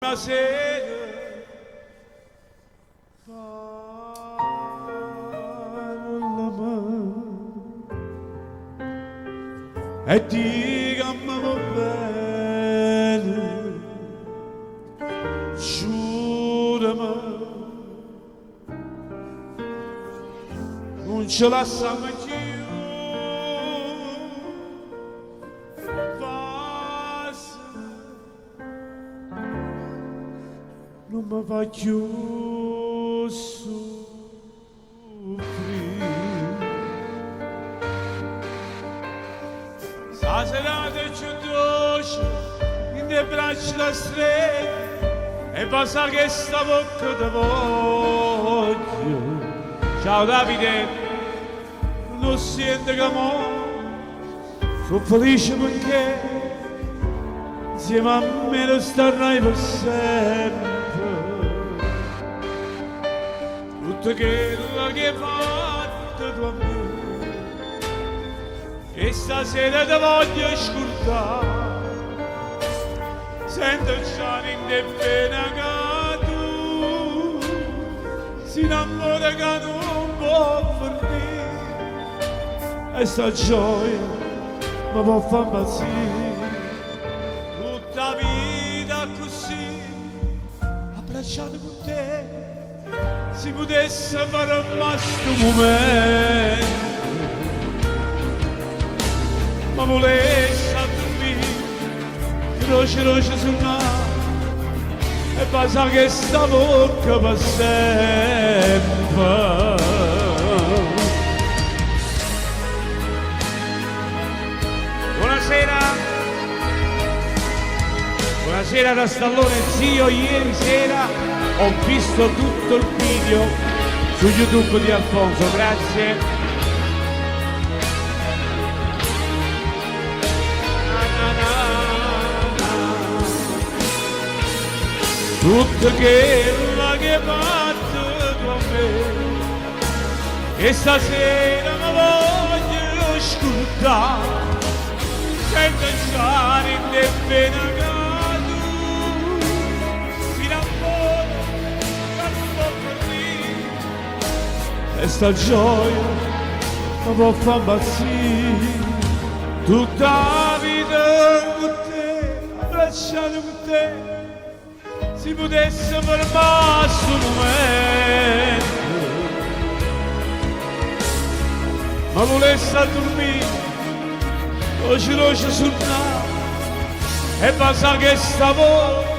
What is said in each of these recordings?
Una sera e dicami va bene, giurami, non ce la siamo più. Non mi faccio soffrire. Stasera ci dolce in le braccia strette e passa che sta bocca ti voglio. Ciao Davide, non sento che mo sono felice perché insieme a me lo starai per sempre. Tutto quello che hai fatto tu a me e stasera ti voglio scordare. Sento già in te pena che tu si innamora che non può fornire e sta gioia mi può far impazzire. Tutta vita così abbracciato con te si potesse fare mai sto momento, ma volesse dormire croce sul mare e passa che sta bocca per sempre. Buonasera da Stallone zio, ieri sera ho visto tutto il video su YouTube di Alfonso, grazie. Tutto quello che hai fatto con me e stasera mi voglio scordare. Sento già in te pena che e sta gioia mi può far impazzire. Tutta la vita con te, abbracciato con te, si potesse fermare sto momento, ma volesse dormire croce sul naso e passa che sta bocca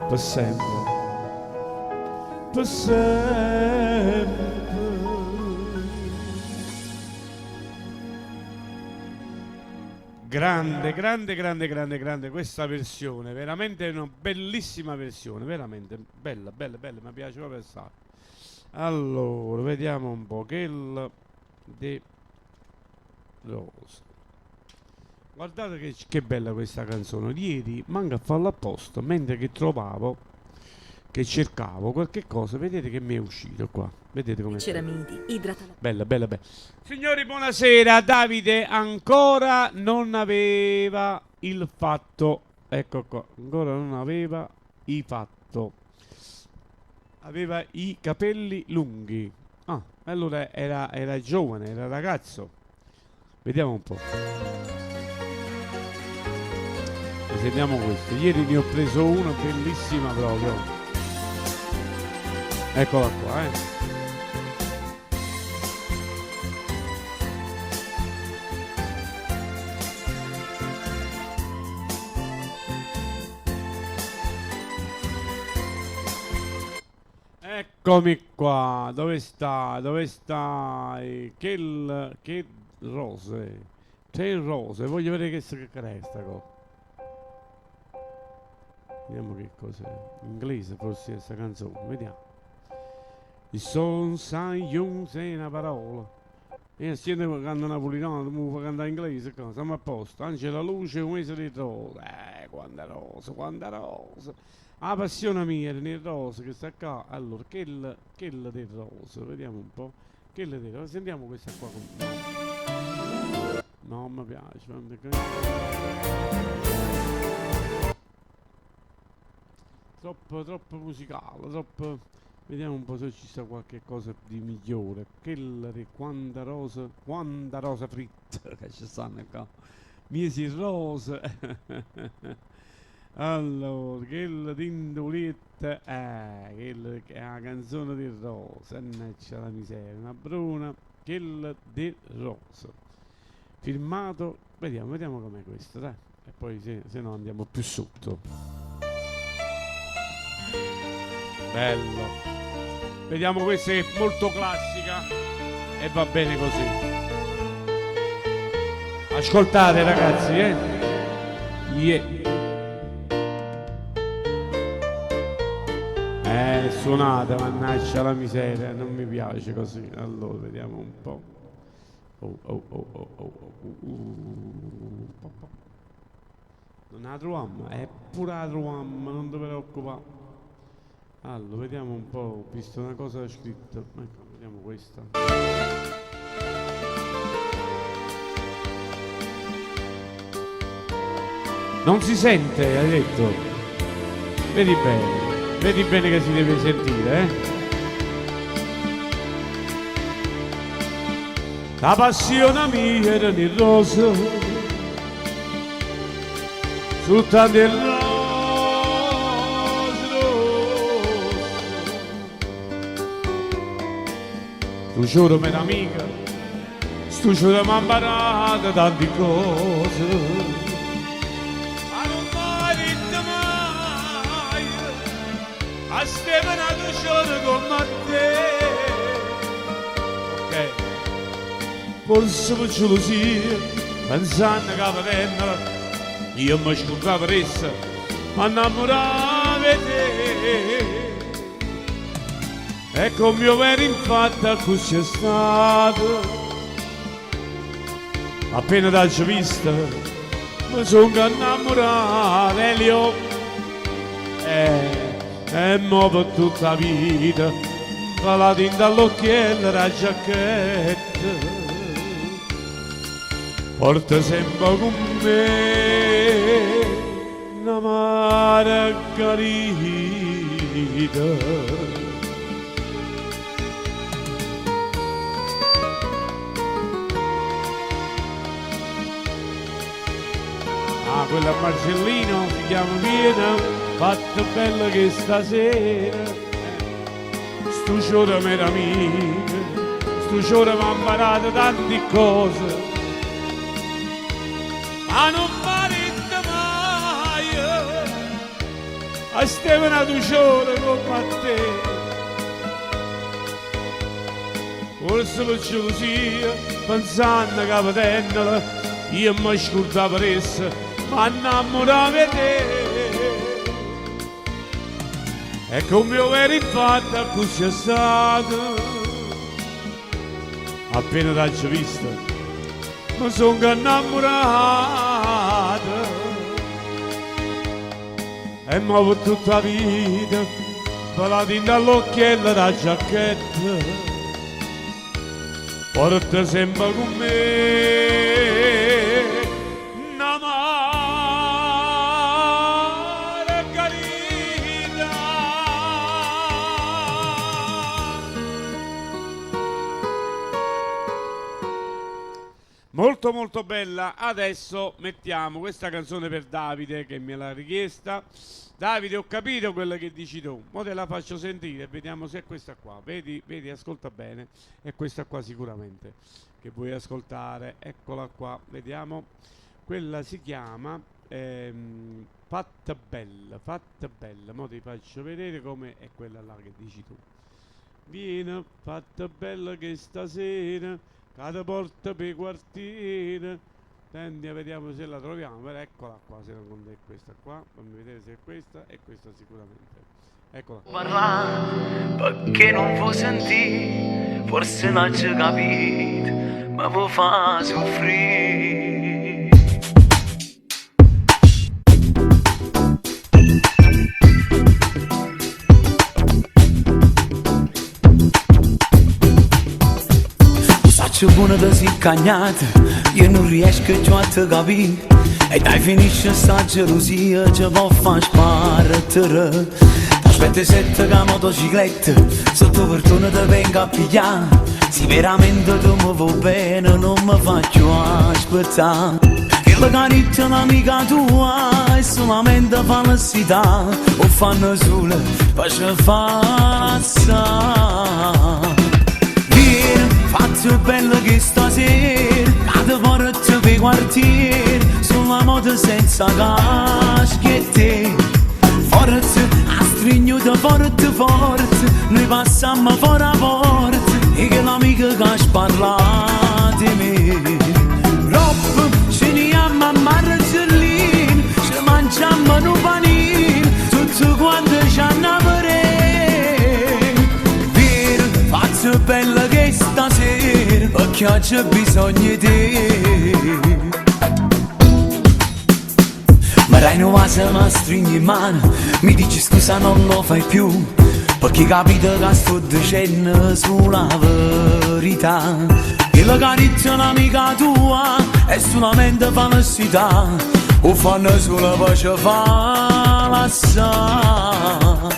per sempre, per sempre. Grande questa versione, veramente una bellissima versione, veramente bella, mi piace proprio assai. Allora, vediamo un po', che il De Rosa. Guardate che bella questa canzone. Ieri manca a farla apposta, mentre che trovavo, che cercavo qualche cosa, vedete che mi è uscito qua. Vedete come Ceramidi, idratala. Bella. Signori, buonasera. Davide ancora non aveva il fatto. Ecco qua, ancora non aveva il fatto. Aveva i capelli lunghi. Ah, allora era giovane, era ragazzo. Vediamo un po'. Sentiamo questo. Ieri ne ho preso una bellissima proprio. Eccola qua, Eccomi qua. Dove sta? Che rose. Che rose. Voglio vedere che resta qua. Vediamo che cos'è. In inglese forse questa canzone. Vediamo. Il son sai jung sei una parola. E siete cantando napolitano, mi fa cantare in inglese, siamo a posto. Anche la luce un mese di rosa. Quanta rosa. La passione mia nel rosa che sta qua. Allora, che del rosa, vediamo un po'. Sentiamo questa qua con non mi piace. Troppo musicale, troppo. Vediamo un po' se ci sta qualche cosa di migliore. Quella di quanta rosa fritta che ci stanno qua. Miesi rosa. Allora, quella di Indoletta, quella che è la canzone di Rosa, annaccia la miseria, una bruna, quella di Rosa. Firmato, vediamo com'è questa, dai. E poi se no andiamo più sotto. Bello. Vediamo questa che è molto classica e va bene così. Ascoltate ragazzi, Yeah. Suonata, mannaggia la miseria, non mi piace così. Allora, vediamo un po'. Non la troviamo, è pure la troviamo, non ti preoccupare. Allora, vediamo un po', ho visto una cosa scritta. Ecco, vediamo questa. Non si sente, hai detto? Vedi bene che si deve sentire, La passione mia era nel rosa, soltanto il rosa. Tu giuro me l'amica, stu giuro mi ha imparato tante cose. A stevenato giorno come te. Ok. Forse per gelosia, pensando che avvenna, io mi scordavo per essa, ma innamoravo di te. E come io ero infatti così è stato. Appena t'ho vista, mi sono innamorato e gli occhi. E mo per tutta la vita la tinta all'occhiello la giacchetta porta sempre con me una margherita. Quella a Marcellino si chiama Viena. Fatto bello che stasera stu giorno mi era amica, stu giorno mi ha imparato tante cose, ma non parete mai a stevenato giorno come a te. Forse per gelosia, pensando che avetendola, io mi scordavo per essa, ma innamoravo di te. E come io ero infatti così è stato. Appena t'ho vista mi sono innamorato. E mo per tutta la vita per la tinta all'occhiello la giacchetta porta sempre con me una molto molto bella. Adesso mettiamo questa canzone per Davide che me l'ha richiesta. Davide, ho capito quello che dici tu, ora te la faccio sentire e vediamo se è questa qua. Vedi, ascolta bene, è questa qua sicuramente che vuoi ascoltare. Eccola qua, vediamo. Quella si chiama Fatta bella, mo ti faccio vedere come è quella là che dici tu. Vieni, fatta bella che stasera cada porta per quartiere. Senti, vediamo se la troviamo. Eccola qua, se non è questa qua. Fammi vedere se è questa sicuramente. Eccola. Parlare perché non vuoi sentire, forse non ci capito, ma vuoi far soffrire. faccio buona da si cagnata, io non riesco più a te capire. E dai finisce sta gelosia, ci può far spartere. Aspetta sette che motocicletta, sotto per tu non ti venga a pigliare. Se veramente tu mi vuoi bene, non mi faccio aspettare. Che la cariccia un'amica tua è solamente felicità, o fanno solo per ci fare assare. Faccio bello che stasera cade forte per i quartieri, sulla moto senza caschette. Forte, a stringere forte forte, noi passiamo fuori a porta e che l'amica che parla di me. Rob, ce ne amiamo a Marcellino, ci mangiamo un panino, tutto quanto ci hanno faccio bella che stasera, perché c'è bisogno di te. Ma dai non va se mi stringi in mano, mi dici scusa non lo fai più, perché capito che sto dicendo sulla verità. Che la cariccia un'amica tua è solamente felicità, o fanno solo per ci far lasciare.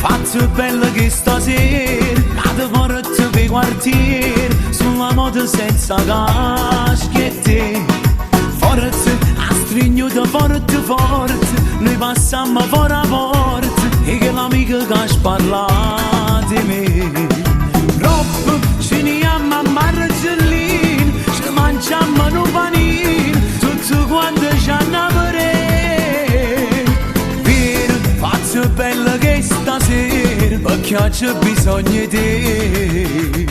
Faccio bella che stasera cade forte per i quartieri, sulla moto senza caschette. Forte, a stringere forte forte, noi passiamo fuori a porta e che l'amica che parla di me. Rob, ce ne amiamo a Marcellino, ci mangiamo un panino, tutto quanto ci hanno faccio bella che stasera, perché c'è bisogno di te.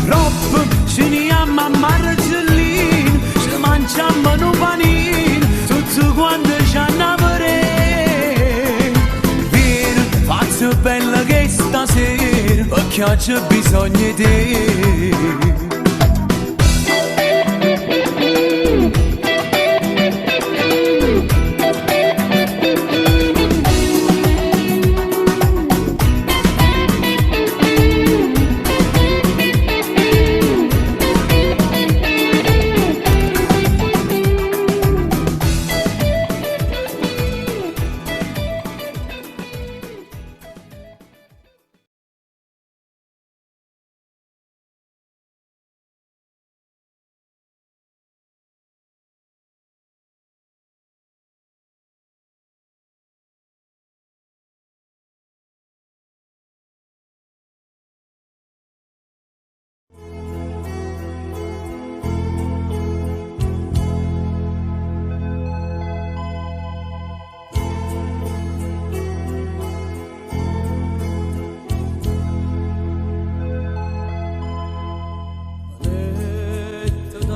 Rob, ce ne amiamo a Marcellino, ci mangiamo un panino, tutto quanto ci hanno faccio bella che stasera, perché c'è bisogno di te.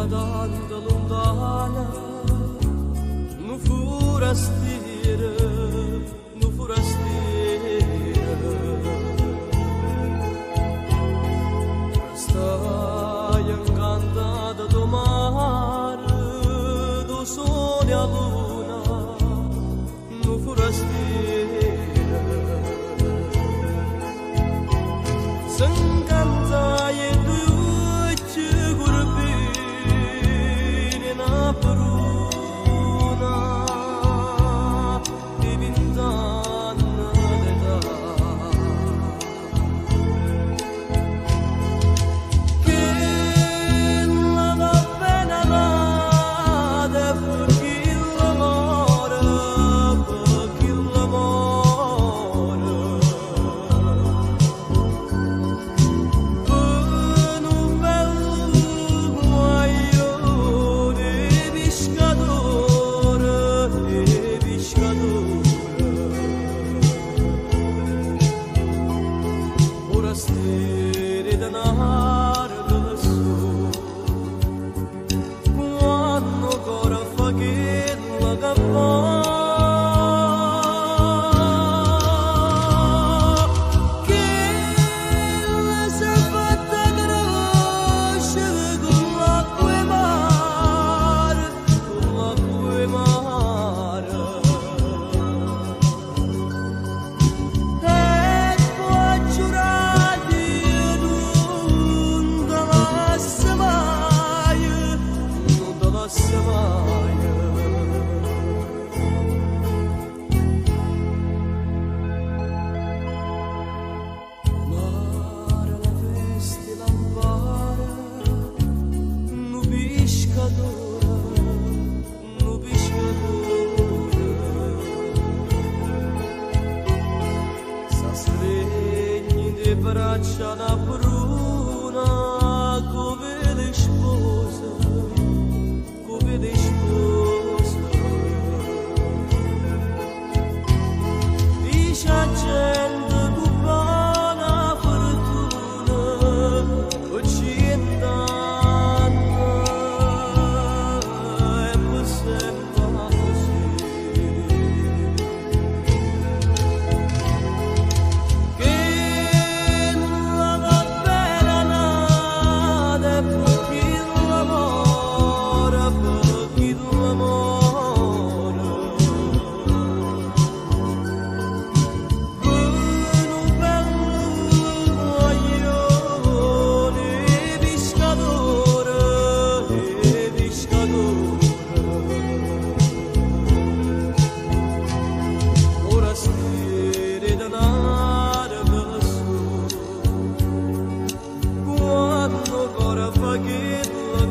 Tanto lontana, nu forastiera, nu forastiera. Stai incantata do mare, do sole a luna, nu forastiera. S'encanta e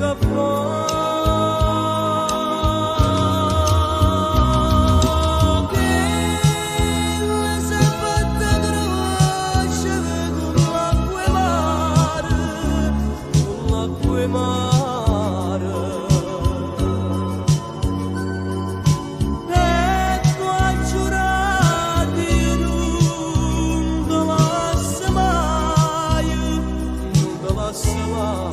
da fare che la sei fatta croce con l'acqua e mare, con l'acqua e mare. E tu hai giurato non te lasci mai, non te lasci mai.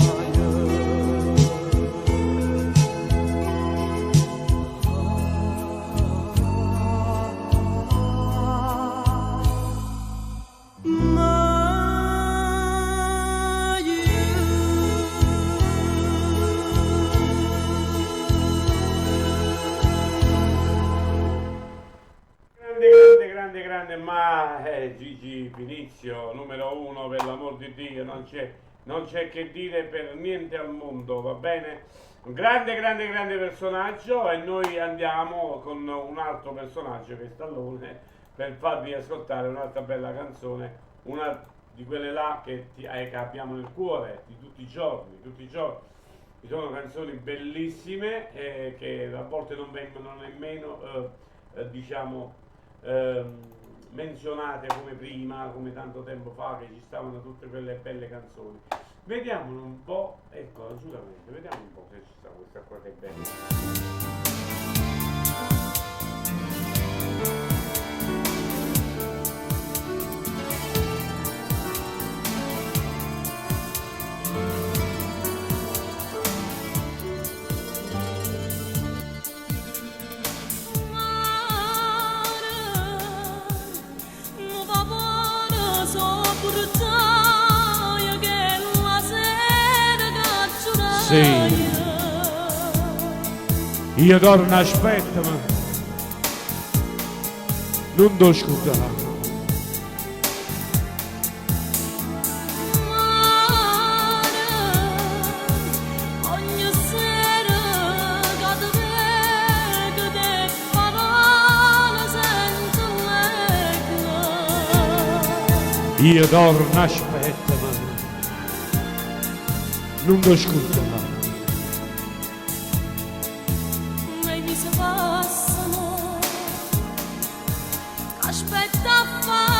Grande, ma Gigi Finizio, numero uno, per l'amor di Dio, non c'è che dire per niente al mondo, va bene? Un grande personaggio, e noi andiamo con un altro personaggio che è Stallone, per farvi ascoltare un'altra bella canzone, una di quelle là che abbiamo nel cuore di tutti i giorni. Ci sono canzoni bellissime che a volte non vengono nemmeno menzionate come prima, come tanto tempo fa che ci stavano tutte quelle belle canzoni. Vediamo un po', ecco, assolutamente, vediamo un po' se ci sta questa qua che è bella. Sì, io torno, aspetta, ma non ti scordare. Ogni sera che ti vedo te parole senza legno. Io torno, aspetta, ma non ti scordare. Mesi passano, aspetta a fare.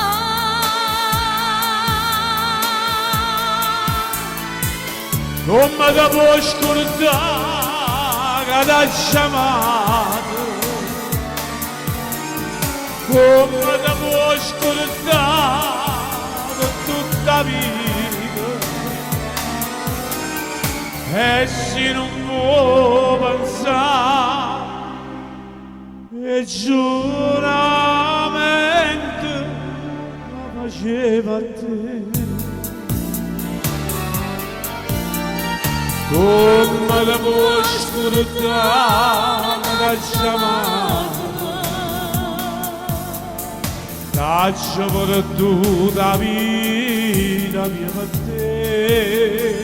Come ti puoi scordare che ti ha chiamato? Come ti puoi scordare tutta la vita? E se non può pensare e giuramento la faceva a te, come ti puoi scordare da chiamato? T'ho perduto la vita mia per te.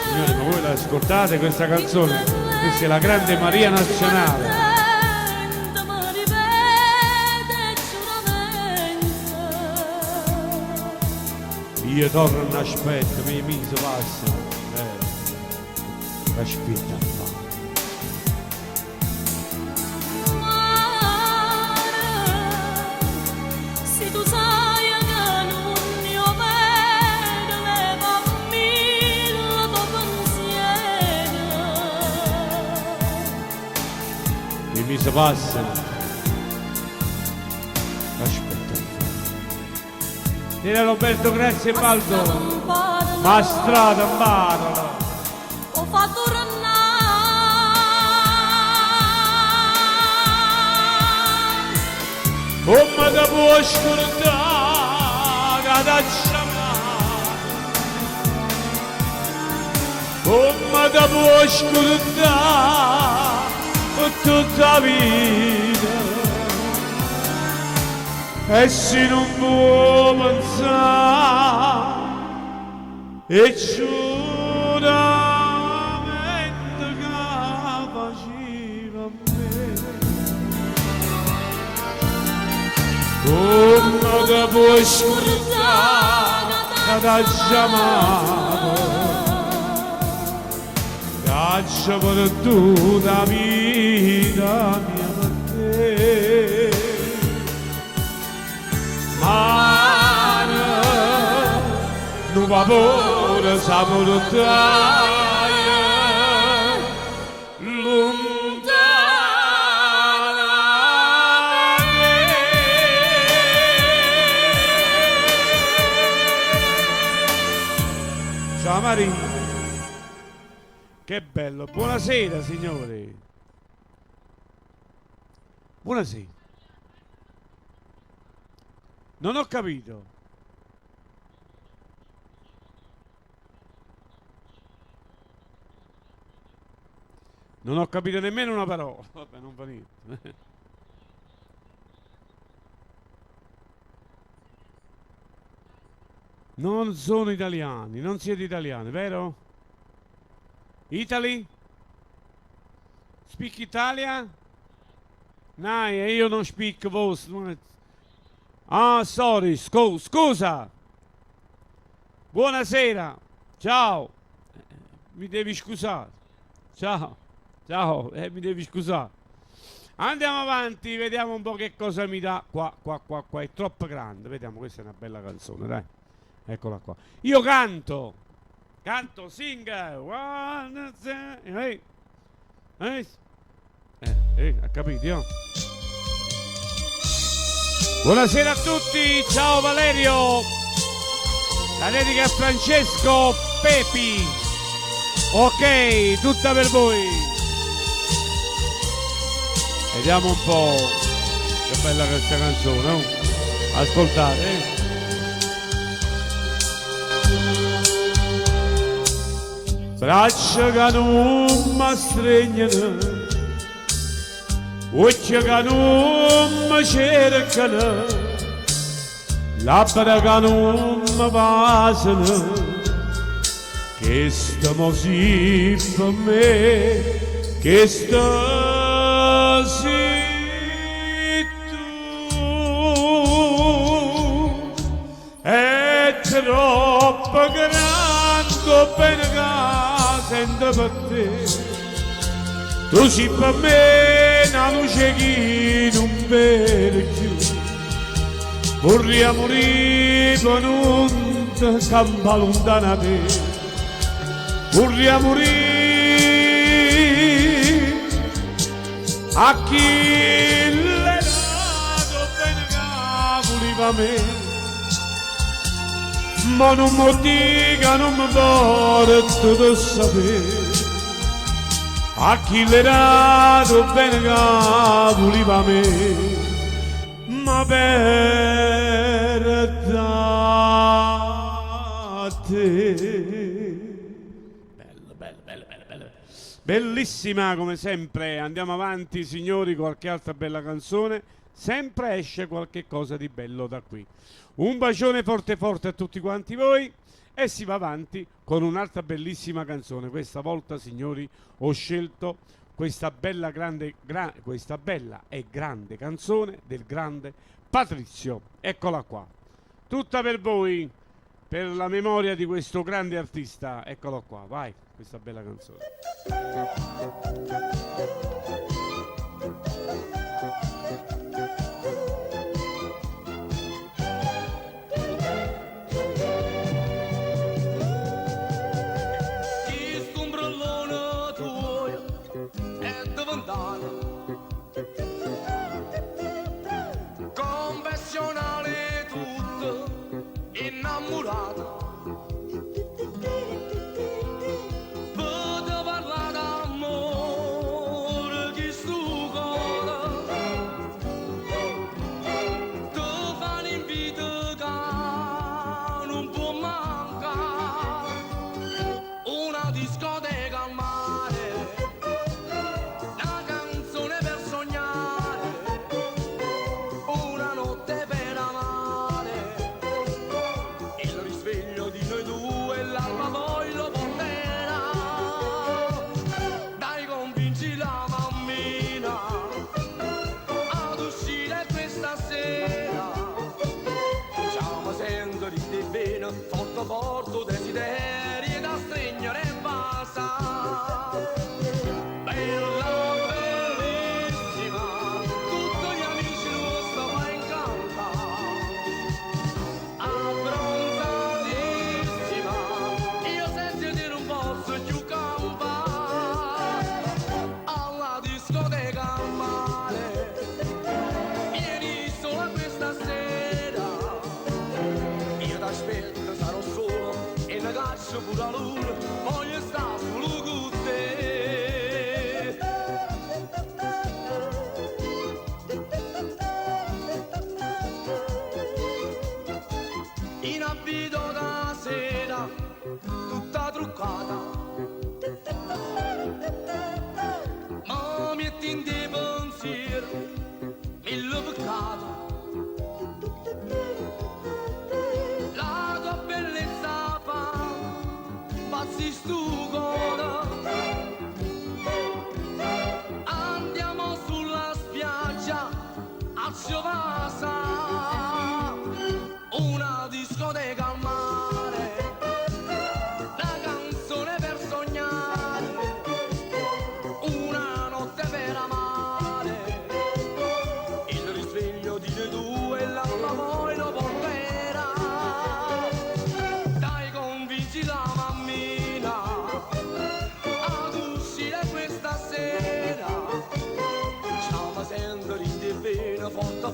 Signore, ma voi la ascoltate questa canzone? Questa è la grande Maria Nazionale. Io torno, aspetta, mi mesi passano. Aspetta. Se tu sai che non io vedo le bambine il tuo pensiero. I mesi passano. Aspetta. Era Roberto, grazie Baldo. Ma strada imparala. Ho fatto tornare. Come ti puoi scordare che ti ha chiamato? Come ti puoi scordare tutta la vita? E se non può pensare e giuramento che faceva a me, come ti puoi scordare che t'ha chiamato, che ci perduta vita mia per te. Mare, un vapore sa portare lontana te. Ciao Marina, che bello, buonasera signori, buonasera. Non ho capito. Non ho capito nemmeno una parola. Vabbè, non fa niente. Non sono italiani, non siete italiani, vero? Italy? Speak Italia? No, io non speak vostro. Ah, sorry, scusa. Buonasera. Ciao. Mi devi scusare. Ciao. Ciao, mi devi scusare. Andiamo avanti, vediamo un po' che cosa mi dà. Qua, è troppo grande. Vediamo, questa è una bella canzone, dai. Eccola qua. Io canto, sing. One, two, ha capito, io? Buonasera a tutti, ciao Valerio, la dedica a Francesco Pepi. Ok, tutta per voi. Vediamo un po'. Che bella questa canzone, oh? Ascoltate, Braccia che non mi stringono, occhi che non mi cercano, labbra che non mi basano, che stiamo sì per me, che stai tu, è troppo grande bene che sento per te, tu sei per me una luce che non vede più, vorrei morire per non ti campa lontana te, vorrei morire a chi l'è dato bene che voleva me, ma non mi dica, non mi porto da sapere a chi l'è dato bene che voleva me, ma per te. Bello. Bellissima come sempre. Andiamo avanti signori, qualche altra bella canzone. Sempre esce qualche cosa di bello da qui. Un bacione forte forte a tutti quanti voi e si va avanti con un'altra bellissima canzone. Questa volta signori ho scelto questa bella e grande canzone del grande Patrizio. Eccola qua, tutta per voi, per la memoria di questo grande artista. Eccolo qua, vai, questa bella canzone. Confessionale tutto innamorata, potevo parlare d'amore che stu cuore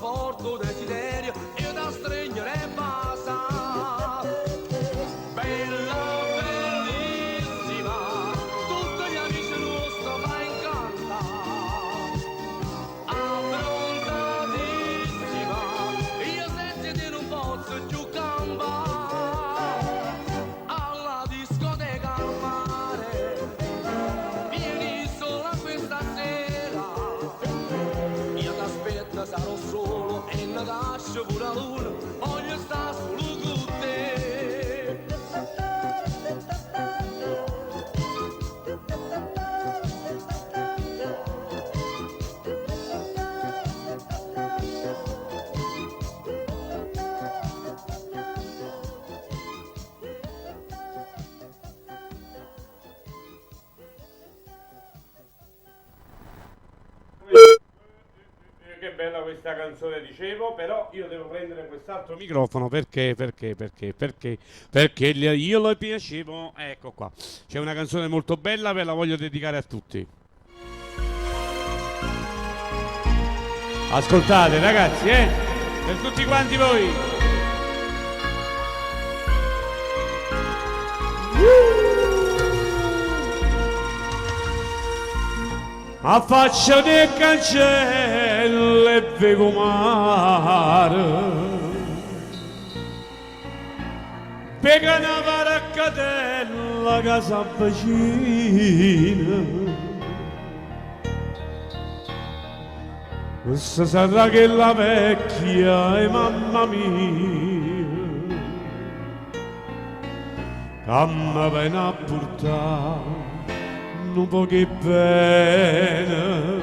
forte desiderio io da stringere e basta. Bella, bellissima, tutti gli amici nostri va in canta. Abbronzatissima, io senti di non posso più campare. Alla discoteca al mare, vieni sola questa sera. Io t'aspetto, sarò solo e ne lascio pure la luna, voglio sta solo con te. Che bella questa canzone, dicevo, però io devo prendere quest'altro microfono perché io le piacevo. Ecco qua, c'è una canzone molto bella, ve la voglio dedicare a tutti. Ascoltate ragazzi, per tutti quanti voi. A faccia del cancello e vedo mare, pega una paraccatella che si avvicina. Questa sarà che la vecchia e mamma mia, che mi viene a portare un po' che bene.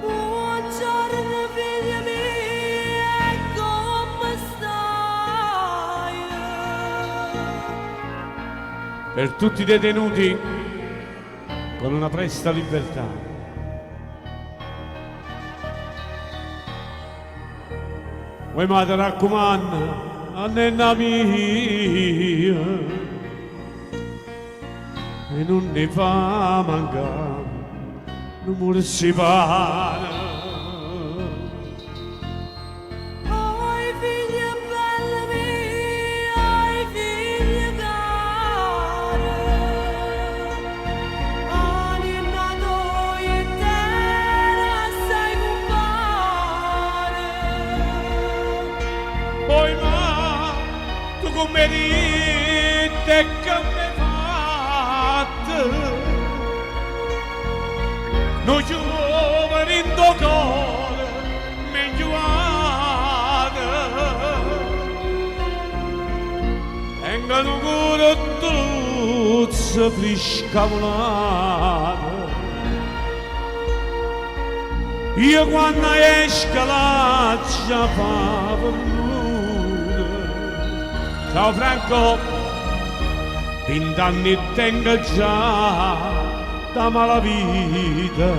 Buongiorno figlia mia, come stai? Per tutti i detenuti con una presta libertà. Vuoi mi raccomando, a nenna mia, e non ne fa mancare, non mursipana. Ai figlia bella mia, ai figlia care, anima tua intera sai compare. Poi ma tu come dite che mi no giovane in do cuore mengiuata vengono ancora truzza frisca volata. Io quando esco la già fa venuta. Ciao Franco, 20 anni tengo già da malavita.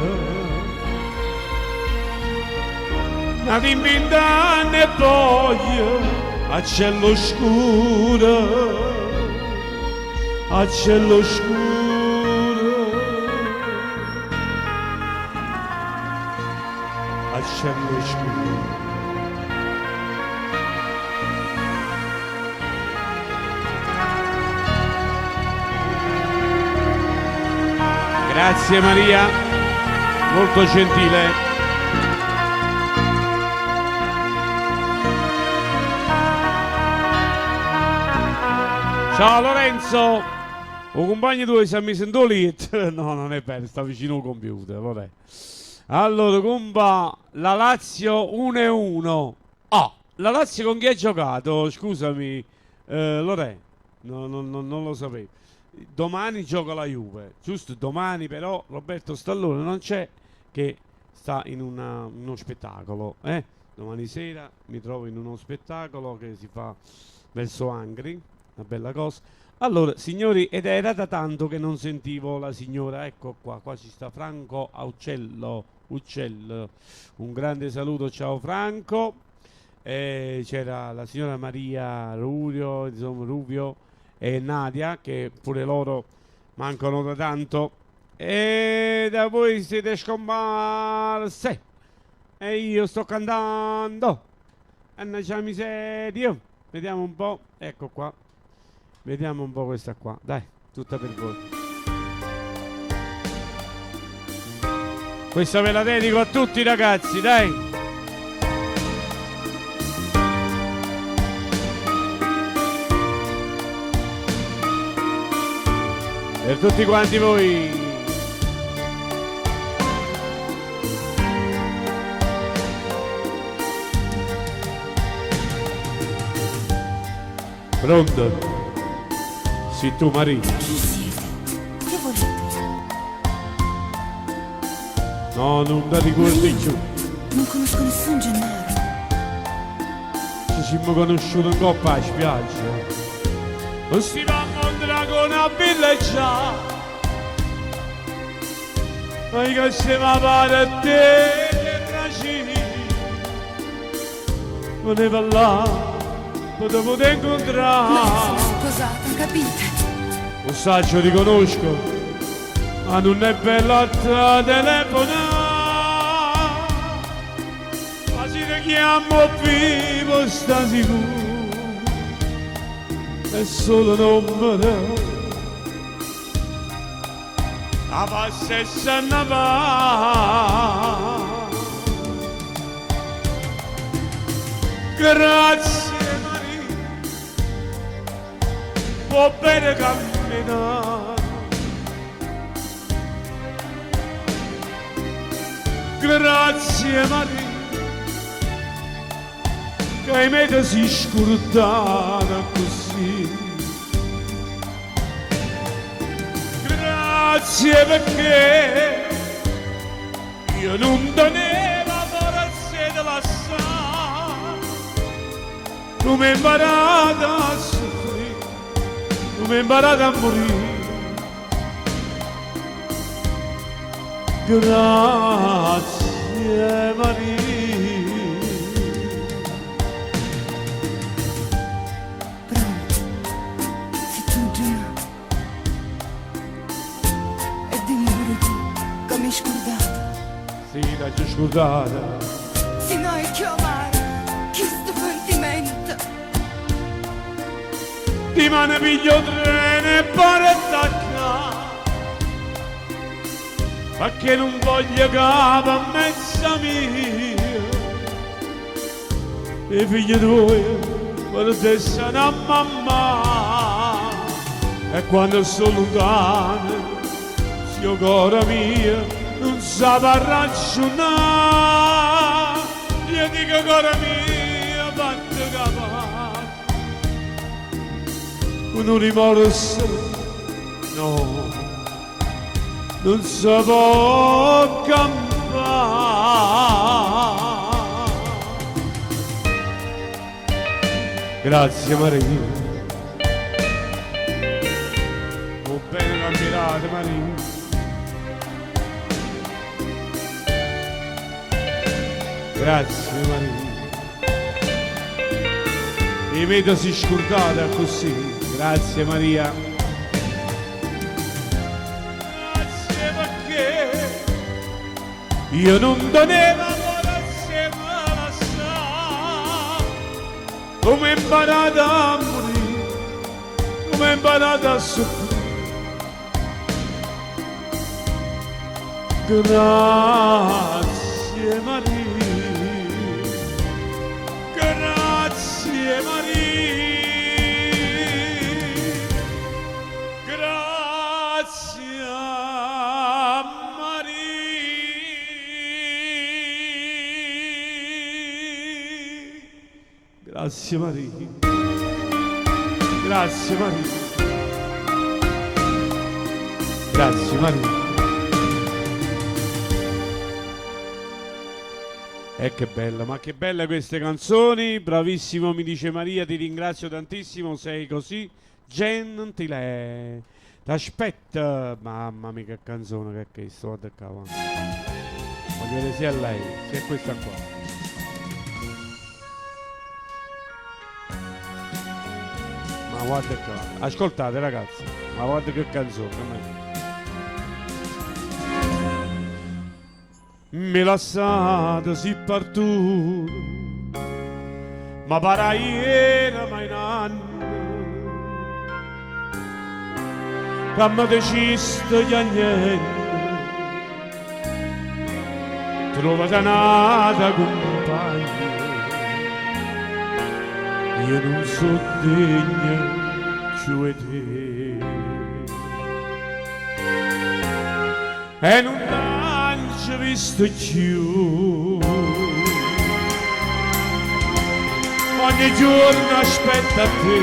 Nati in 20 anni e poi a cielo scuro, a cielo scuro, a cielo scuro. Grazie Maria, molto gentile. Ciao Lorenzo, o compagno tuo si è messo in dolito? No, non è vero, sta vicino al computer, vabbè. Allora, compa, la Lazio 1-1. Ah, la Lazio con chi ha giocato? Scusami, Lorenzo, non lo sapevo. Domani gioca la Juve, giusto? Domani però Roberto Stallone non c'è, che sta in uno spettacolo. Domani sera mi trovo in uno spettacolo che si fa verso Angri, una bella cosa. Allora, signori, ed era da tanto che non sentivo la signora, ecco qua ci sta Franco Uccello. Un grande saluto, ciao Franco. C'era la signora Maria Rubio, insomma Rubio, e Nadia, che pure loro mancano da tanto, e da voi siete scomparse. E io sto cantando. Annaccia miseria. Vediamo un po'. Ecco qua. Vediamo un po' questa qua. Dai, tutta per voi. Questa ve la dedico a tutti i ragazzi, dai. Per tutti quanti voi. Pronto? Sì, tu Maria. Chi siete? Che volete? No, non ti ricordi più. Non conosco nessun Gennaro. Ci siamo conosciuti in coppa a spiaggia. Non si va a incontrare con una villeggia. Ma che se va a fare a te che tracini. Non ne parlare. Potevo te Ma incontrare. io sono sposata, capite? Un saggio ti conosco, ma non è bello a te telefonare. Ma se ti chiamo vivo sta sicuro, è solo nome te. La passa e se ne va. Grazie può bene camminare. Grazie Maria, che hai me si scordata così. Grazie perché io non tenevo forza di lasciare. Non mi hai imparato a soffrire, non mi hai imparato a morire. Grazie Maria. Pronto? Sei tu Giulia? E dimmi pure tu, che mi hai scordato. Sì, l'hai già scordata. Se no è chiamare, che sto sentimento. Ti mane piglio treno e pare attacca. Ma che non voglio capo a mezza mia. I figli tuoi per te sono a mamma. E quando sono lontano, io cuore mio non sa ragionare. Io dico cuore mio, fatti capare. Un rimorso, no, non si può campare. Grazie Maria, oh bene campirate Maria. Grazie Maria, mi vedo si scordata così. Grazie Maria. Grazie perché io non tenevo amore assieme alla sa. Come ho imparato a morire, come ho imparato a soffrire. Grazie Maria, grazie Maria. Grazie Maria. Grazie Maria. Grazie Maria. Grazie Maria. Che bella, ma che belle queste canzoni. Bravissimo, mi dice Maria, ti ringrazio tantissimo, sei così gentile. T'aspetta, mamma mia che canzone che è sto a cavolo. Voglio vedere sia lei, sia questa qua. Ma guarda qua, ascoltate ragazzi, ma guarda che canzone. mi lasciate si partito, ma paraiera mai in anno, che mi decisto che niente, trovate nata compagna, io non so degno più di te. E non t'ho visto più, ogni giorno aspetta te,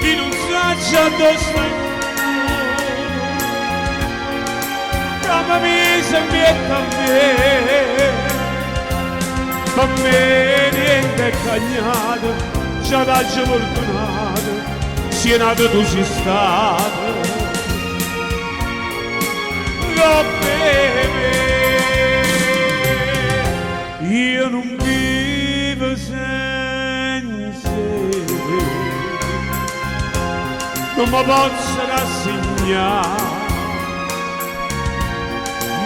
chi non sa già dove stai, come mi sembra a me niente è cagnato, già t'ho fortunato, sia nato tu sei stato. Io non vivo senza te, non mi posso rassegnare,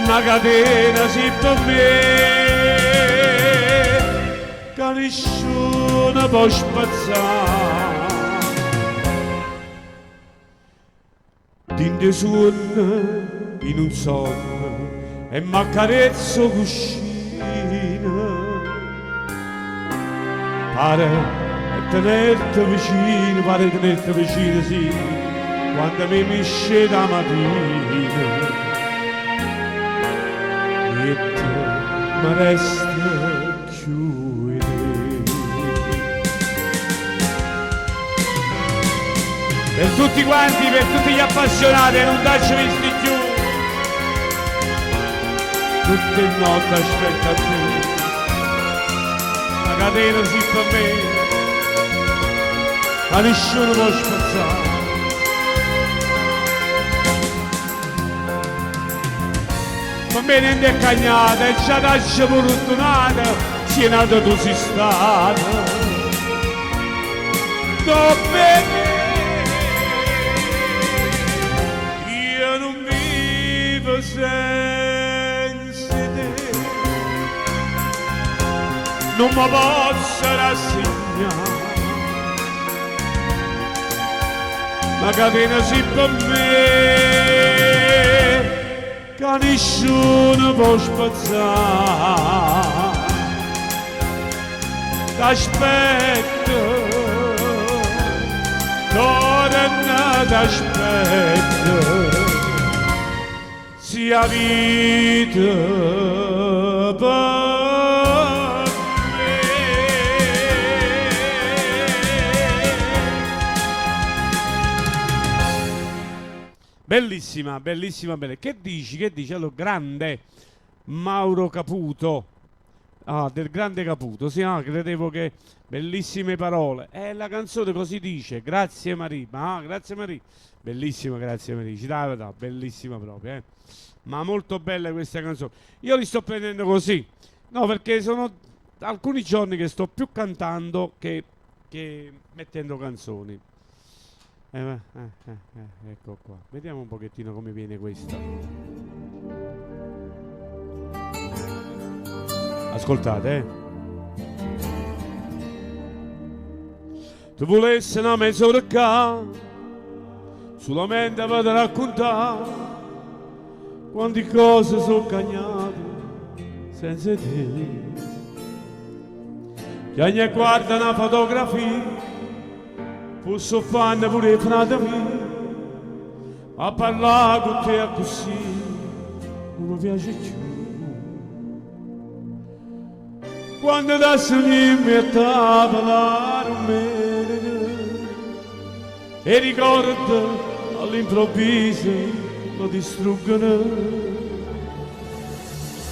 una catena si per me, che nessuno può spazzare. Dinte suona in un sonno e m'accarezzo cuscina, pare tenerti vicino, pare tenerti vicino, sì, quando mi scende la mattina e te mi resta chiudere. Per tutti quanti, per tutti gli appassionati, non t'ho visti più, tutte le notti aspetta a te, la catena si per me, ma nessuno può spazzare. Per me niente è cagnata, e già t'ho fortunata, sia nato tu sei stato. Dove io non vivo senza te, non mi posso rassegnare, la catena si per me, che nessuno può spazzare. T'aspetto, torna t'aspetto, sia vita per me. Bellissima, bellissima, bella. Che dici? Che dici? Allora, grande Mauro Caputo. Ah, del grande Caputo, sì, credevo che bellissime parole. La canzone così dice, grazie Maria, grazie Maria, bellissima, grazie Maria, ci dava, bellissima proprio, ma molto bella questa canzone. Io li sto prendendo così, no, perché sono alcuni giorni che sto più cantando che mettendo canzoni. Ecco qua, vediamo un pochettino come viene questa. Ascoltate, Tu volessi una mezz'ora qua, solamente per raccontare quante cose sono cagnate senza te. Che ogni guarda una fotografia, posso fare pure i frati miei, a parlare con te così non mi piace più. Quando da sogni mi parlare e ricordo all'improvviso lo distruggono.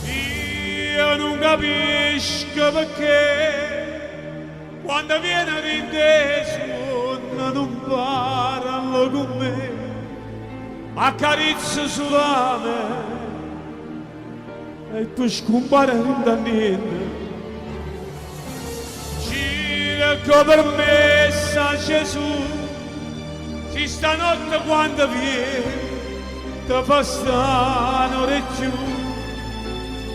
Io non capisco perché quando viene rinteso non parlano con me, accarezzo sulla me e poi scompare da niente. Ecco per me San Gesù, si stanotte quando viene, ti fa stare giù,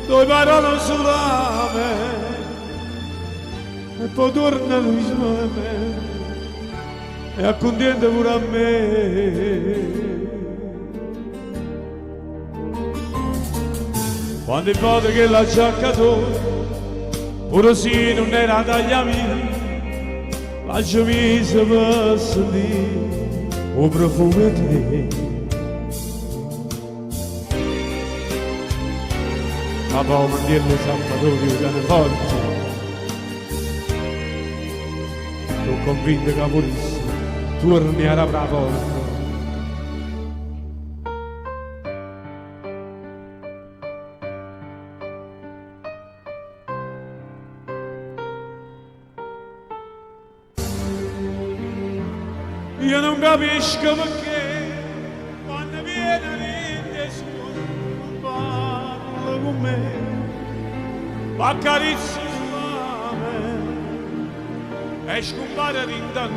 due parole solamente, e poi torna vicino a me, e accontenta pure a me. Quando il padre che l'ha giaccato, pure se non era tagliami, lasciami se per sentire un profumo di te. Ma poi mandirle Salvatore cane forte, sono convinto che purissimo torni alla porta. Io non capisco perché quando viene nessuno non parla con me, ma accarezza me e scompare niente.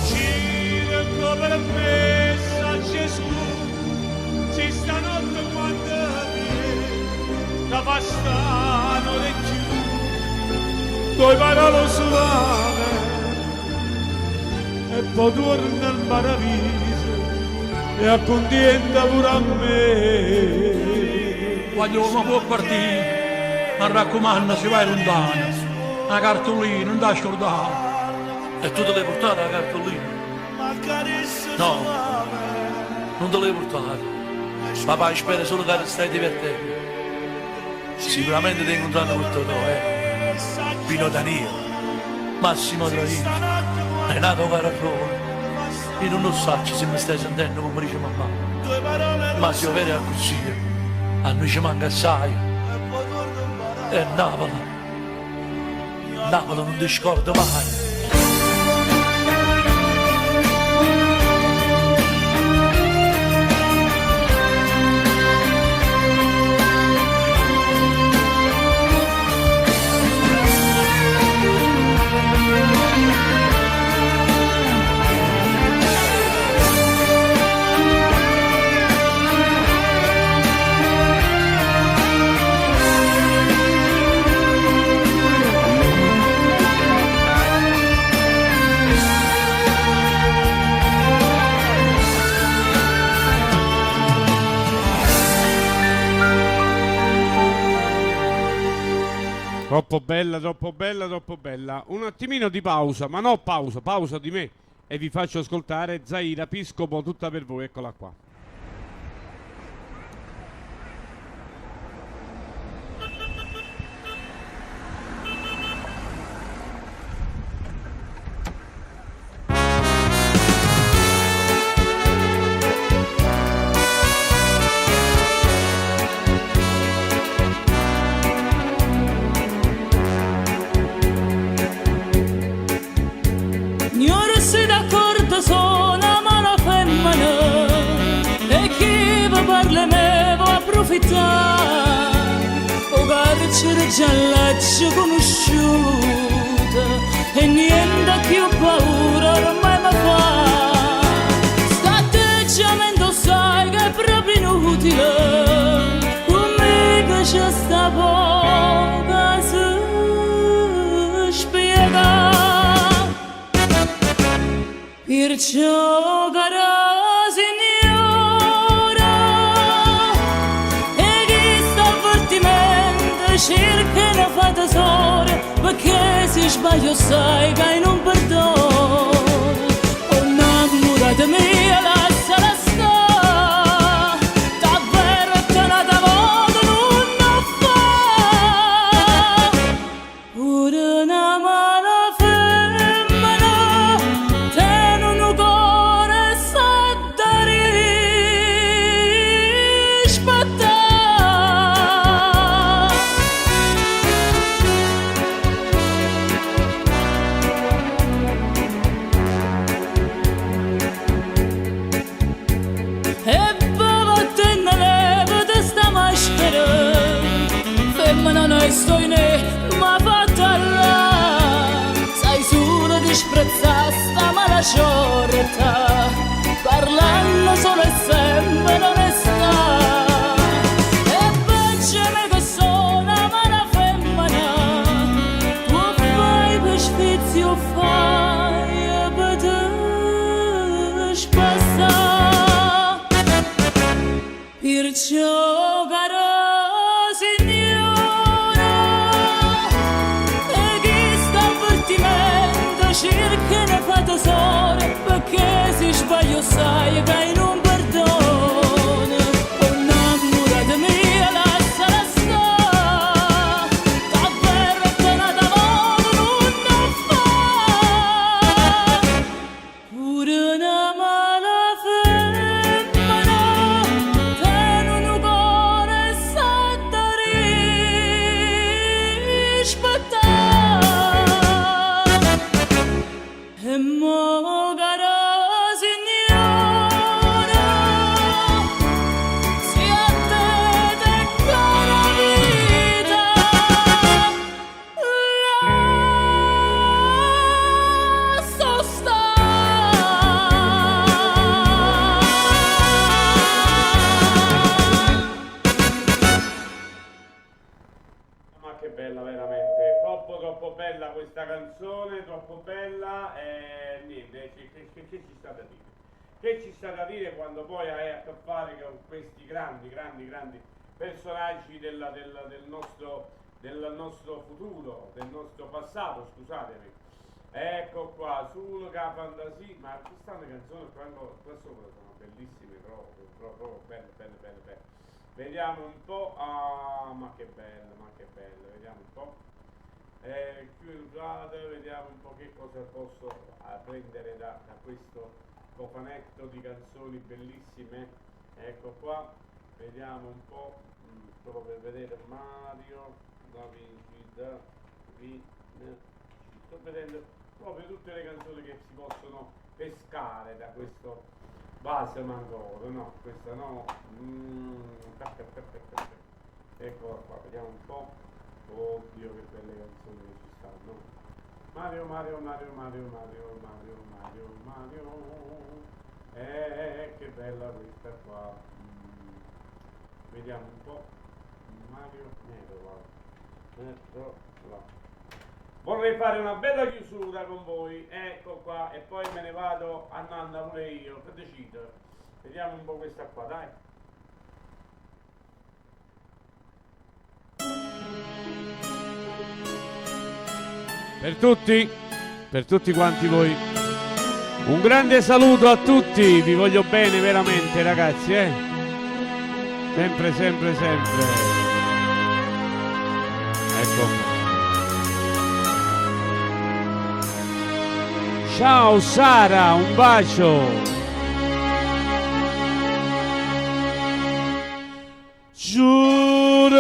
Gira per me sa Gesù, ci stanotte quando viene, da bastano le giù, due parole solane. E poi torna al paradiso e accontenta pure a me. Quando uno può partire, mi raccomando, si vai lontano. La cartolina, non da scordare. E tu te l'hai portata la cartolina? No, non te l'hai portata. Papà spera solo che stai divertendo. Sicuramente ti incontrano tutto te, Pino Danilo, Massimo Droino. Renato Carafone, io non lo so se mi stai sentendo come dice mamma, ma se io vedo a così, a noi ci manca assai, e Napoli non ti scordo mai. Troppo bella, troppo bella, troppo bella. Un attimino di pausa, ma no pausa di me. E vi faccio ascoltare Zaira Piscopo, tutta per voi, eccola qua. Signore, sei d'accordo, sono una femmina e chi vi parla me può approfittare. O carcere già l'ho conosciuta e niente più paura ormai mi fa. Sto atteggiamento sai che è proprio inutile, come piace sta poca si spiega. Perciò cara signora, e chi sta avvertimento cerca una fa tesoro, perché se sbaglio sai che non perdono. Oh innamorata mia, lasciala stare, davvero te la modo non fa. Pure una mala sto in ma fatta là, sai solo disprezzare sta mala sciorta, parla parlo solo e sempre l'onestà. E baciami che sono una femmina, tu fai per sfizio, fai per te spassare. Perciò caro signora, e chi sta avvertimento cerca ne fa tesoro, perché se sbaglio sai che non perdono. Oh innamorata mia, lasciala stare, davvero che nata modo non fa. Pure una mala femmina tiene un cuore sotto rispettare. E mo cara signora, se a te te cara vita, lascio stare. Ma che bella veramente, troppo bella questa canzone, troppo bella e niente, che ci sta da dire? Che ci sta da dire quando poi hai a che fare con questi grandi personaggi del nostro futuro, del nostro passato, scusatemi. Ecco qua, sulla fantasia, ma questa è una canzone qua sopra sono bellissime proprio belle. Vediamo un po', ah ma che belle, vediamo un po'. Chiusate, vediamo un po' che cosa posso prendere da questo cofanetto di canzoni bellissime. Ecco qua, vediamo un po', solo per vedere Mario, Da Vinci, sto vedendo proprio tutte le canzoni che si possono pescare da questo base Mangoro, no, questa no, eccola qua, vediamo un po', oddio che belle canzoni che ci stanno, Mario, che bella questa qua, vediamo un po', Mario Nero, ecco là. Vorrei fare una bella chiusura con voi, ecco qua, e poi me ne vado a Nanna pure io, per decido. Vediamo un po' questa qua, dai. Per tutti quanti voi, un grande saluto a tutti, vi voglio bene veramente ragazzi, sempre. Ecco. Ciao Sara, un bacio. Giuro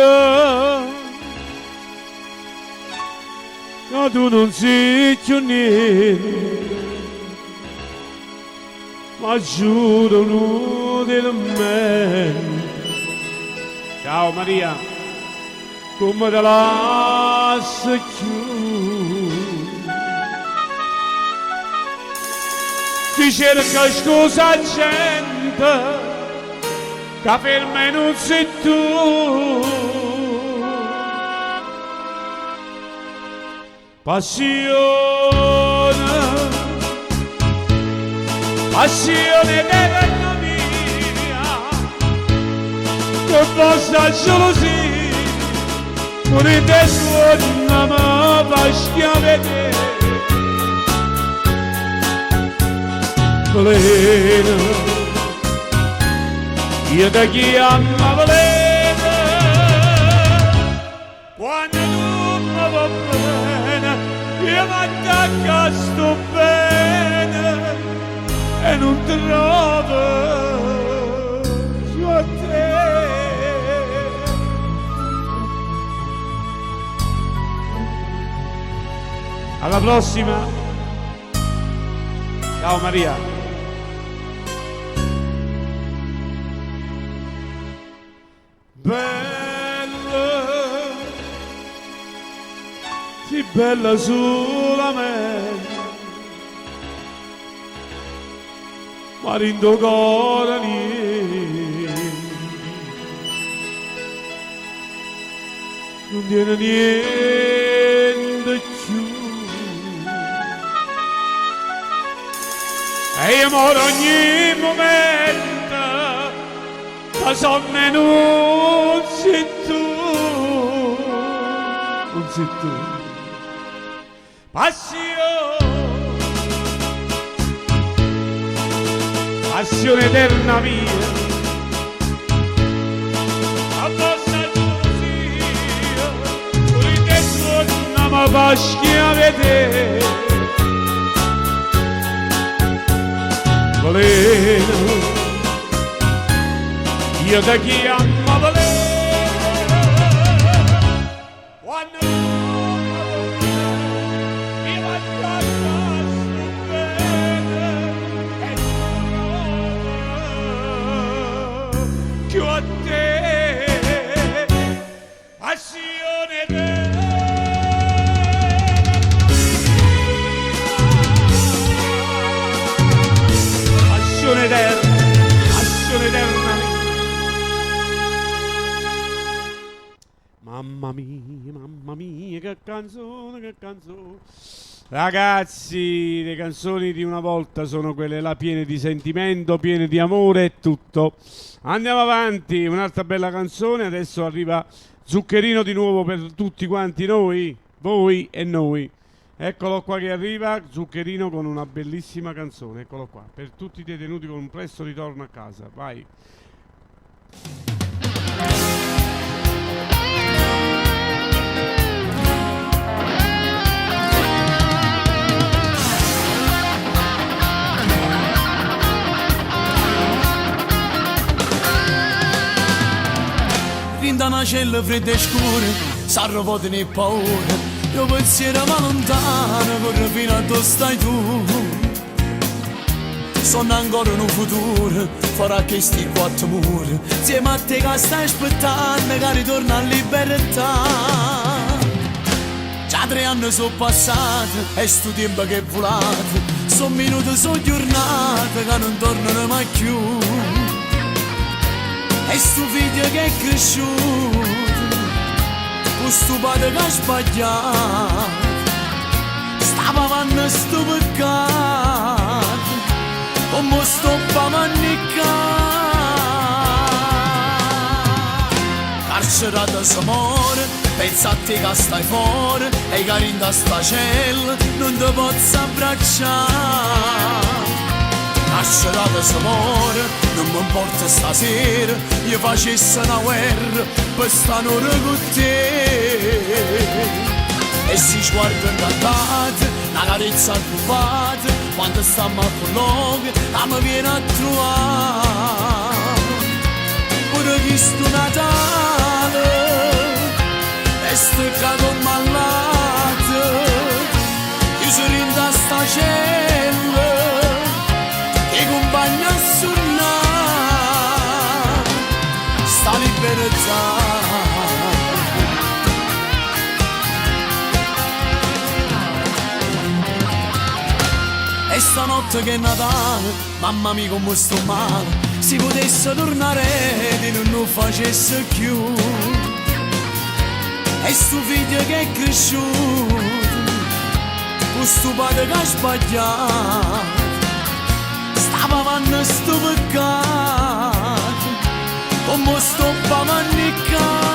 che tu non sei più niente, ma giuro inutilmente. Ciao Maria, come te lascio più. Ti cerca scusa gente che per me non sei tu. Passione della mia, che possa gelosia, pure te suona ma va schiavete. Plena, io ti chiamo plena, quando non mi va bene, io mi attacco a sto bene e non trovo su a te. Alla prossima, ciao Maria. Bella, sì bella solamente, ma rindo cuore niente, non tiene niente più. E io moro ogni momento, ma sonne non sei tu, non sei tu. Passione eterna mia, addosso gelosia, fuori te torna ma paschi a vedere. Valeno, io da chi ama Valeno, quando mi va a più a te, passione eterna, passione eterna. Mamma mia, che canzone, che canzone. Ragazzi, le canzoni di una volta sono quelle là piene di sentimento, piene di amore e tutto. Andiamo avanti, un'altra bella canzone, adesso arriva Zuccherino di nuovo per tutti quanti noi, voi e noi. Eccolo qua che arriva, Zuccherino con una bellissima canzone, eccolo qua, per tutti i detenuti con un presto ritorno a casa, vai. Da una cella fredda e scura, s'arravo di paura, io pensiero ma lontano, corro fino a dove stai tu. Sono ancora in un futuro, farà che sti quattro muri, insieme a te che stai aspettando, che ritorna a libertà. Già 3 anni sono passati, è sto tempo che è volato, sono minuti, sono giornate che non tornano mai più. E sto figlio che è cresciuto, con sto padre che ha sbagliato, stava avanti sto peccato, come sto pamanniccato. Carcerato si muore, pensa a te che stai fuori, e che in sta cella non ti posso abbracciare. Carcerato si muore, non mi importa stasera, io facessi una guerra per stare con te. E si sguarda incantata, una carezza occupata, quando stiamo a colloquio, mi viene a trovare. Pure questo Natale, e staccato malato, io sono in sta cella, e compagna a suonare sta libertà. E stanotte che è Natale, mamma mia come sto male, si potesse tornare e non lo facesse più. E sto figlio che è cresciuto, con sto padre che ha sbagliato, stava avanti sto peccato, come sto pamanniccato.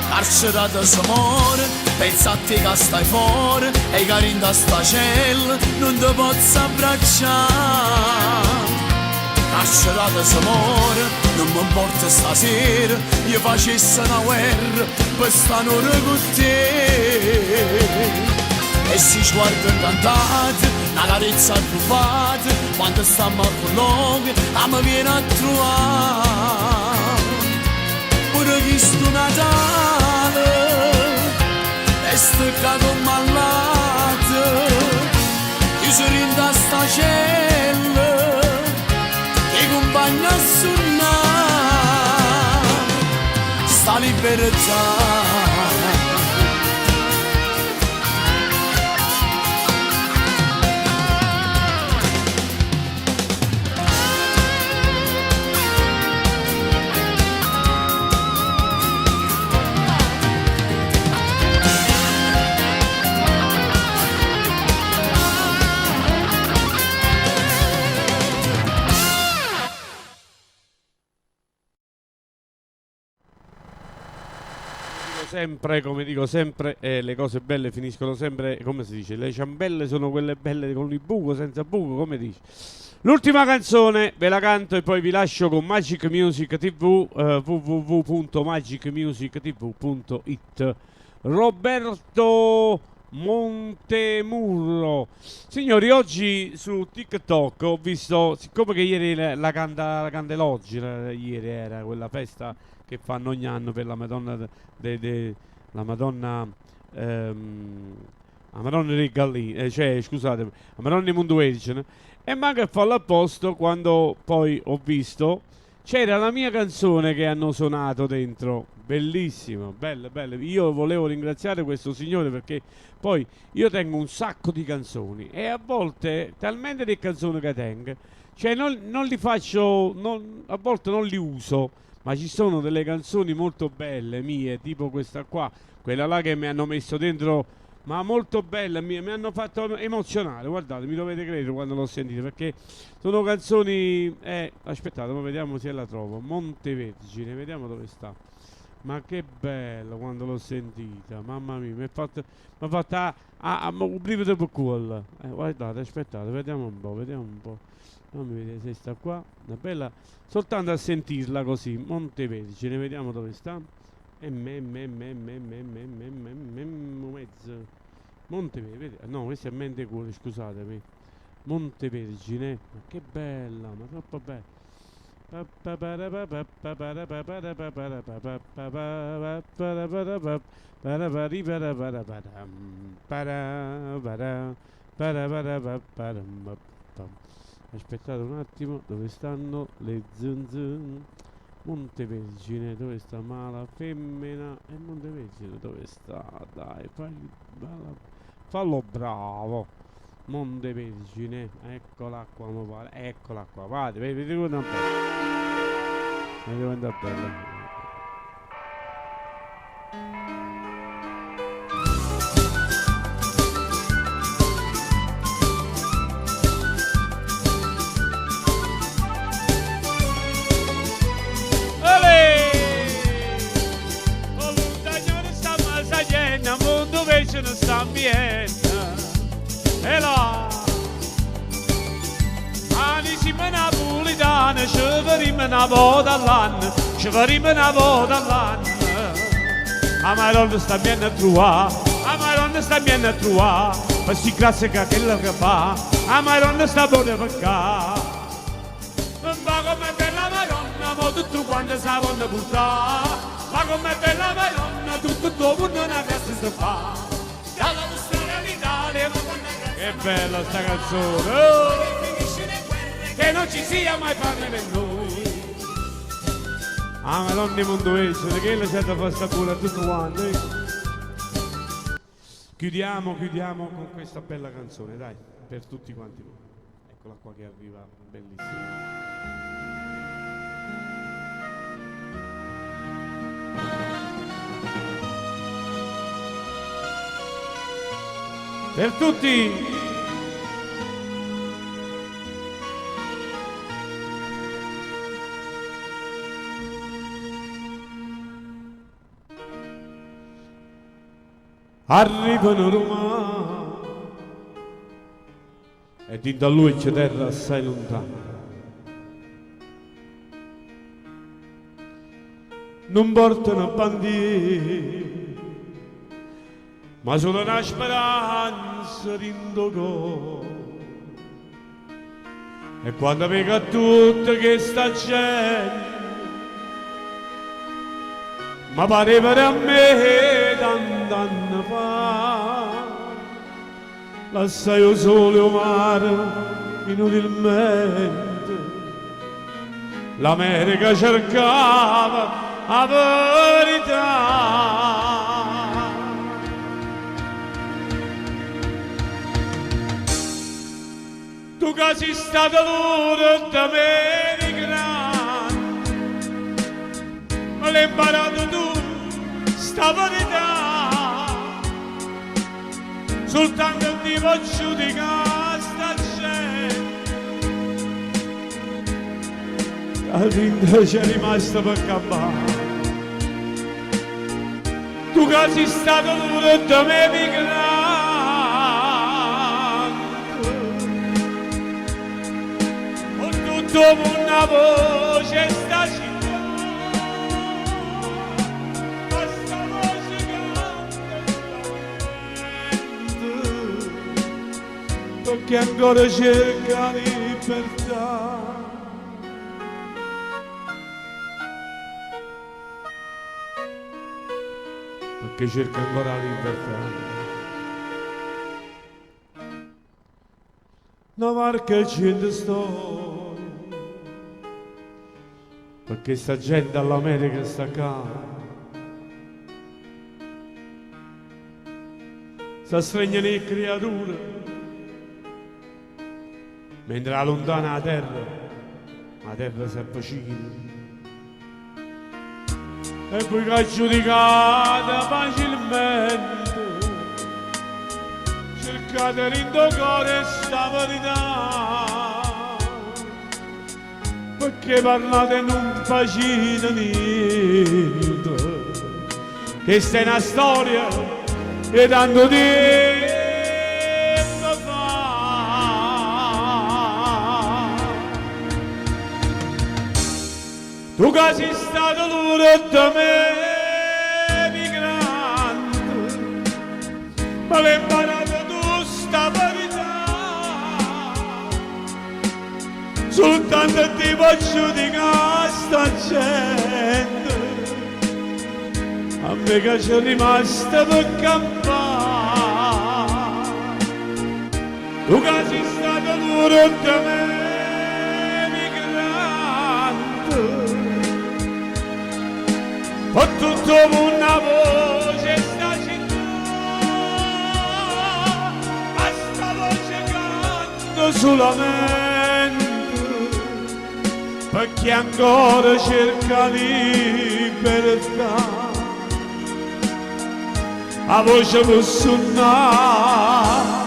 Carcerato si muore, pensa a te che stai fuori, e che in sta cella non ti posso abbracciare. Carcerato si muore, non mi importa stasera, io facessi una guerra per stare con te. E si sguarda incantato, una carezza occupata, quando stiamo a colloquio, mi viene a trovare. Pure questo Natale, è staccato malato, io sono in sta cella, che compagna a suonare sta libertà. sempre, come dico sempre, le cose belle finiscono sempre, come si dice, le ciambelle sono quelle belle con il buco, senza buco, come dice. L'ultima canzone ve la canto e poi vi lascio con Magic Music TV, www.magicmusictv.it. Roberto Montemurro. Signori, oggi su TikTok ho visto, siccome che ieri la Candeloggi, ieri era quella festa che fanno ogni anno per la Madonna la Madonna la Madonna dei Gallini, cioè scusate, la Madonna di Mondovergine, e manca a farlo apposta quando poi ho visto c'era la mia canzone che hanno suonato dentro. Bellissimo, bella, bella. Io volevo ringraziare questo signore perché poi io tengo un sacco di canzoni e a volte talmente di canzoni che tengo, cioè non li faccio, a volte non li uso, ma ci sono delle canzoni molto belle mie, tipo questa qua, quella là che mi hanno messo dentro, ma molto bella, mi hanno fatto emozionare, guardate, mi dovete credere quando l'ho sentita, perché sono canzoni, aspettate, ma vediamo se la trovo, Montevergine, vediamo dove sta. Ma che bello quando l'ho sentita, mamma mia, mi ha fatto un brivido per culo. Guardate, aspettate, vediamo un po', fammi vedere se sta qua, una bella, soltanto a sentirla così, Montevergine, vediamo dove sta. Mezzo. Montevergine, no, questo è Mentecuore, scusatemi. Montevergine, ma che bella, ma troppo bella. Aspettate un attimo, dove stanno le zunzun? Montevergine, dove sta mala femmina? E Montevergine dove sta? Dai, fallo bravo. Montevergine, eccola qua, mi pare, eccola qua, guardate, vedete quanto è bella. Vedete quanto è bella. Non sta bien, e là ani siamo napolitani, ci faremo una volta all'anno, ci faremo una volta all'anno. A Madonna sta bien a trovare, a Madonna sta bien a trovare, per si grazie che quello che fa, a Madonna sta buona per cá. Ma come bella Madonna, ma tutto quanto sa quando portare, ma come bella Madonna, tutto dopo non ha festa si fa. Che bella sta canzone, oh! Che non ci sia mai fame per noi. Ah, Madonna di Mondovergine, che la c'è da fare sta pure a tutto quanto, Chiudiamo con questa bella canzone, dai, per tutti quanti voi. Eccola qua che arriva, bellissima. Per tutti. Arrivano Roma e di da lui c'è terra assai lontana. Non portano bandiere, ma solo una speranza rindogò. E quando vedo tutta questa gente, ma pareva a me tant'anni fa, lasciai io solo mare inutilmente. L'America cercava la verità. Tu che sei stato l'ora d'americana, ma l'hai imparato tu sta verità, soltanto ti voglio giudicare sta gente, la tinta c'è rimasta per campare. Tu che sei stato duro da me migrante, ho tutto una voce sta città, ma sta voce canta perché ancora cerca libertà. Perché cerca ancora la libertà. Una marca gente storia, perché sta gente all'America sta qua, sta svegliando le creature, mentre la lontana la terra si avvicina. E poi che è giudicata facilmente, cercate di indoccare sta verità, perché parlate non facite niente, che sta è una storia e tanto tempo fa. Tu che sei stato duro da me migrante, ma l'hai imparato tu sta verità, soltanto ti voglio giudicare sta gente, a me che c'è rimasta per campare. Tu che sei stato duro da me ho tutto una voce sta città, ma sta voce canto solamente perché ancora cerca libertà. La voce può suonare.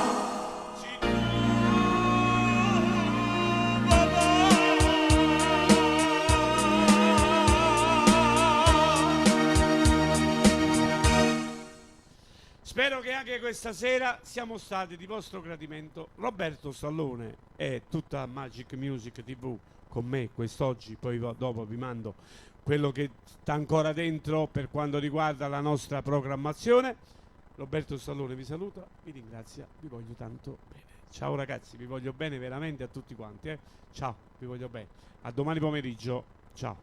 Spero che anche questa sera siamo stati di vostro gradimento. Roberto Stallone e tutta Magic Music TV con me quest'oggi, poi dopo vi mando quello che sta ancora dentro per quanto riguarda la nostra programmazione. Roberto Stallone vi saluta, vi ringrazia, vi voglio tanto bene. Ciao ragazzi, vi voglio bene veramente a tutti quanti. Ciao, vi voglio bene. A domani pomeriggio. Ciao.